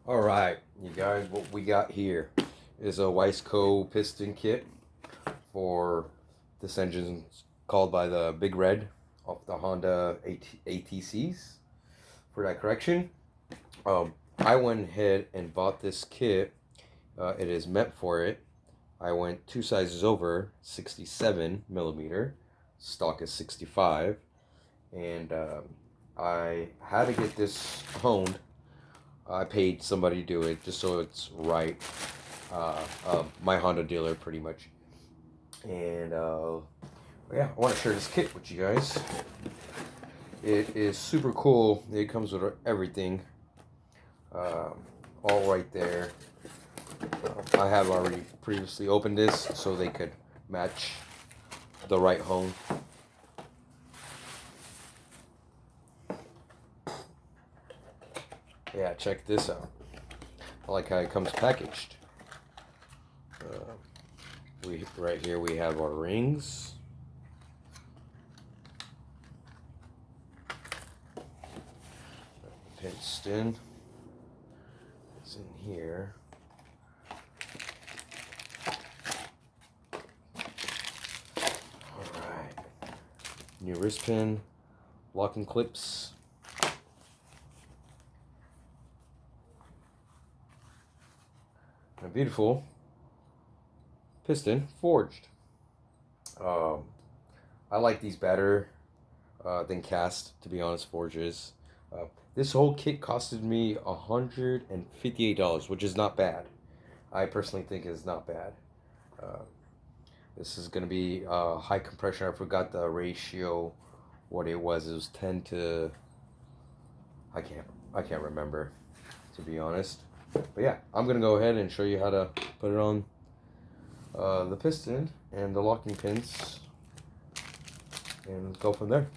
All right, you guys, what we got here is a Weisco piston kit for this engine called by the BigRed of the Honda ATCs. For that correction, I went ahead and bought this kit. It is meant for it. I went two sizes over, 67 millimeter. Stock is 65, and I had to get this honed. I paid somebody to do it just so it's right. My Honda dealer, pretty much. And yeah, I want to share this kit with you guys. It is super cool. It comes with everything, um, all right there. I have already previously opened this so they could match the right home. Yeah, check this out. I like how it comes packaged. We right here we have our rings. Piston is in here. All right. New wrist pin, locking clips. And a beautiful piston forged. Um, I like these better than cast, to be honest. Forges. This whole kit costed me $158, which is not bad. I personally think is not bad. Uh, this is gonna be high compression. I forgot the ratio, what it was. It was 10 to I can't remember, to be honest. But yeah, I'm gonna go ahead and show you how to put it on the piston and the locking pins, and go from there.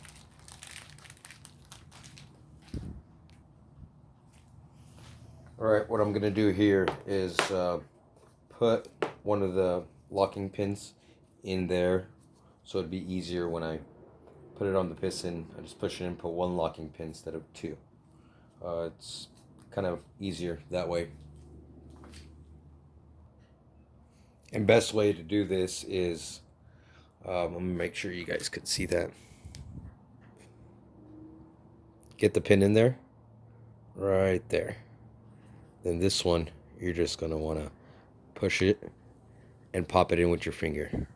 All right, what I'm gonna do here is put one of the locking pins in there, so it'd be easier when I put it on the piston. I just push it in, put one locking pin instead of two. It's kind of easier that way. And best way to do this is, I'm gonna make sure you guys can see that. Get the pin in there, right there. Then this one, you're just gonna wanna push it and pop it in with your finger.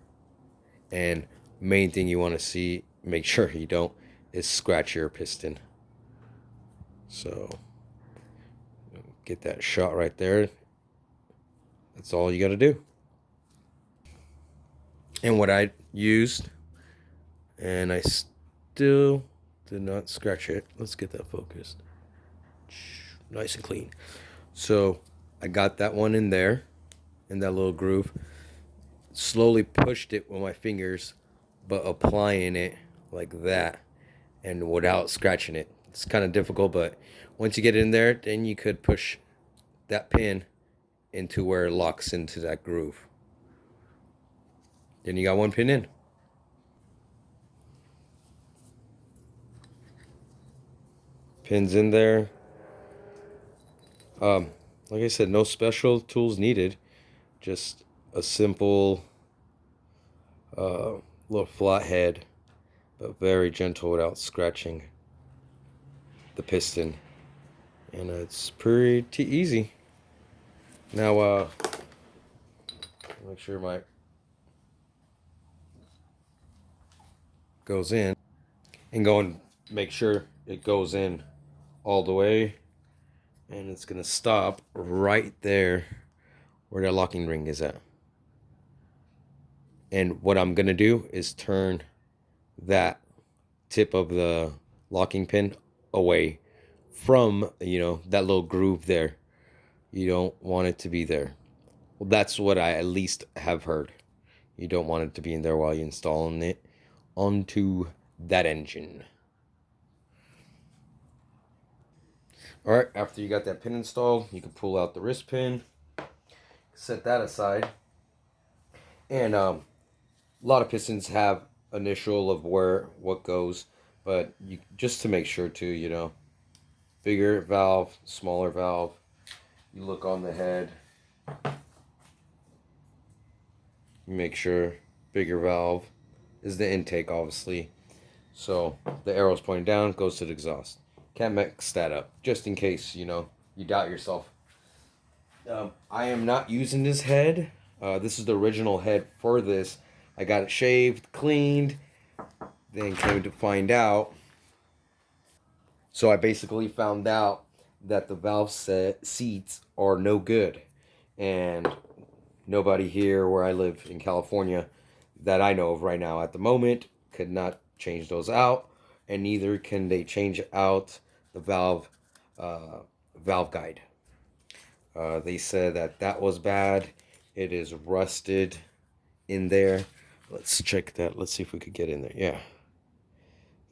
And main thing you wanna see, make sure you don't, is scratch your piston. So get that shot right there. That's all you gotta do. And what I used, and I still did not scratch it. Let's get that focused. Nice and clean. So I got that one in there, in that little groove. Slowly pushed it with my fingers, but applying it like that and without scratching it. It's kind of difficult, but once you get in there, then you could push that pin into where it locks into that groove. Then you got one pin in. Pins in there. Like I said, no special tools needed. Just a simple little flathead, but very gentle without scratching the piston. And it's pretty easy. Now, make sure my goes in, and go and make sure it goes in all the way, and it's gonna stop right there where the locking ring is at. And what I'm gonna do is turn that tip of the locking pin away from, that little groove there. You don't want it to be there. Well, that's what I at least have heard. You don't want it to be in there while you're installing it onto that engine. All right, after you got that pin installed, you can pull out the wrist pin, set that aside. And a lot of pistons have initial of what goes, but just to make sure too, bigger valve, smaller valve, You look on the head, make sure bigger valve is the intake, obviously. So the arrow's pointing down, goes to the exhaust. Can't mix that up, just in case, you know, you doubt yourself. I am not using this head. This is the original head for this. I got it shaved, cleaned, then came to find out. So I basically found out that the valve seats are no good. And nobody here where I live in California that I know of right now at the moment could not change those out. And neither can they change out the uh, valve guide. They said that that was bad. It is rusted in there. Let's check that. Let's see if we could get in there. Yeah.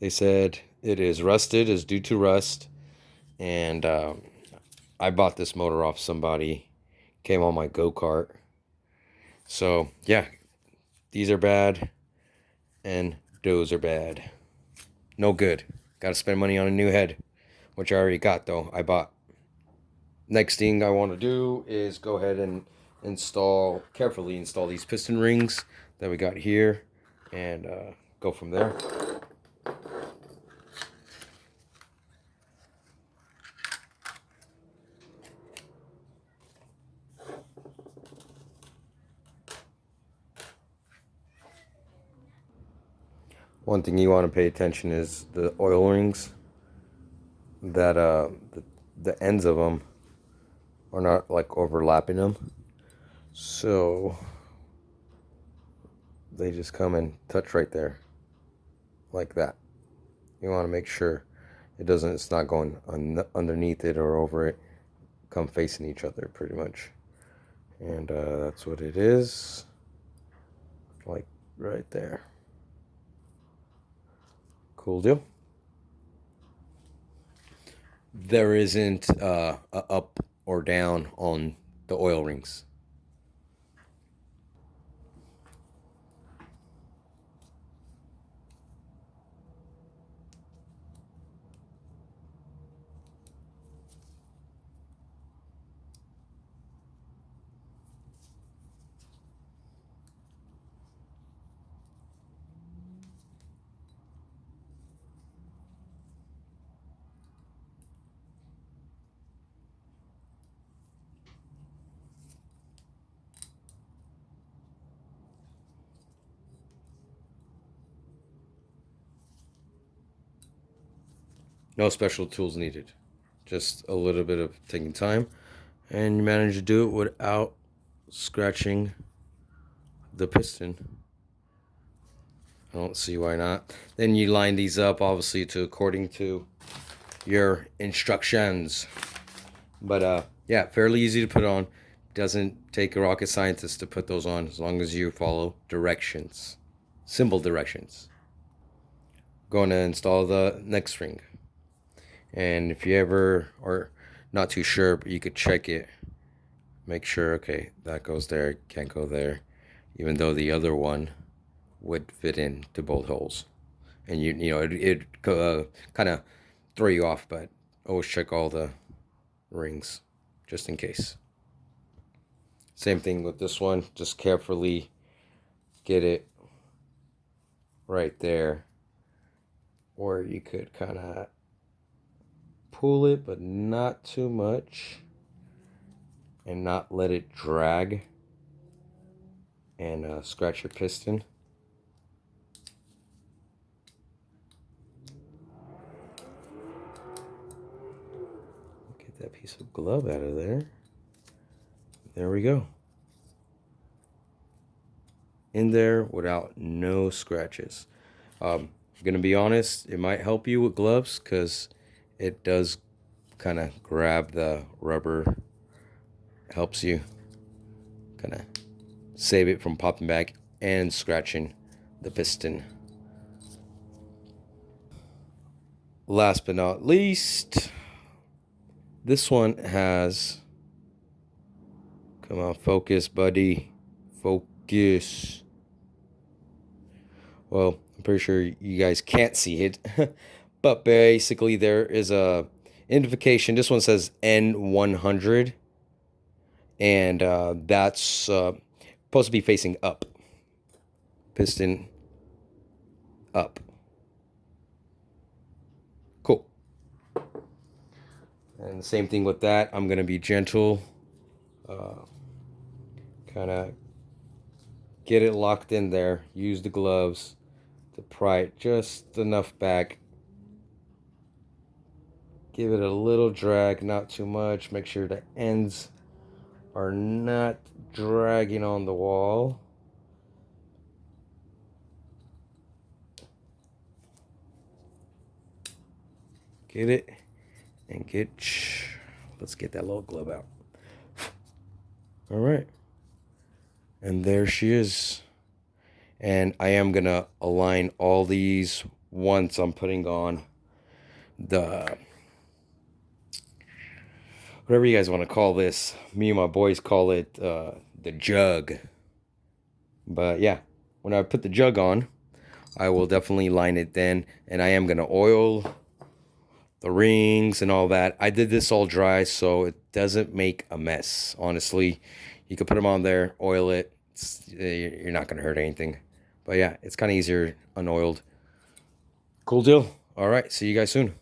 They said it is rusted, is due to rust. And I bought this motor off somebody. Came on my go-kart. So, yeah. These are bad. And those are bad. No good. Got to spend money on a new head. Which I already got, though. I bought. Next thing I want to do is go ahead and carefully install these piston rings that we got here, and go from there. One thing you want to pay attention is the oil rings. That the ends of them are not like overlapping them, so they just come and touch right there, like that. You want to make sure it's not going underneath it or over it. Come facing each other, pretty much. And that's what it is, like right there. Cool deal. There isn't a up or down on the oil rings. No special tools needed. Just a little bit of taking time, and you manage to do it without scratching the piston. I don't see why not. Then you line these up, obviously, to according to your instructions. But yeah, fairly easy to put on. Doesn't take a rocket scientist to put those on, as long as you follow directions, simple directions. Going to install the next ring, and if you ever are not too sure, but you could check it, make sure, okay, that goes there, can't go there, even though the other one would fit into both holes. And you know it kind of throw you off, but always check all the rings just in case. Same thing with this one, just carefully get it right there, or you could kind of pull it but not too much, and not let it drag and scratch your piston. Get that piece of glove out of there. There we go. In there without no scratches. I'm gonna be honest, it might help you with gloves because it does kind of grab the rubber, helps you kind of save it from popping back and scratching the piston. Last but not least, this one has, come on, focus, buddy, focus. Well, I'm pretty sure you guys can't see it, but basically there is a identification. This one says N100, and that's supposed to be facing up. Piston up. Cool. And the same thing with that. I'm going to be gentle. Kind of get it locked in there. Use the gloves to pry it just enough back. Give it a little drag, not too much. Make sure the ends are not dragging on the wall. Get it and let's get that little glove out. All right. And there she is. And I am going to align all these once I'm putting on the, whatever you guys want to call this. Me and my boys call it the jug. But yeah, when I put the jug on, I will definitely line it then. And I am going to oil the rings and all that. I did this all dry so it doesn't make a mess. Honestly, you can put them on there, oil it. You're not going to hurt anything. But yeah, it's kind of easier unoiled. Cool deal. All right, see you guys soon.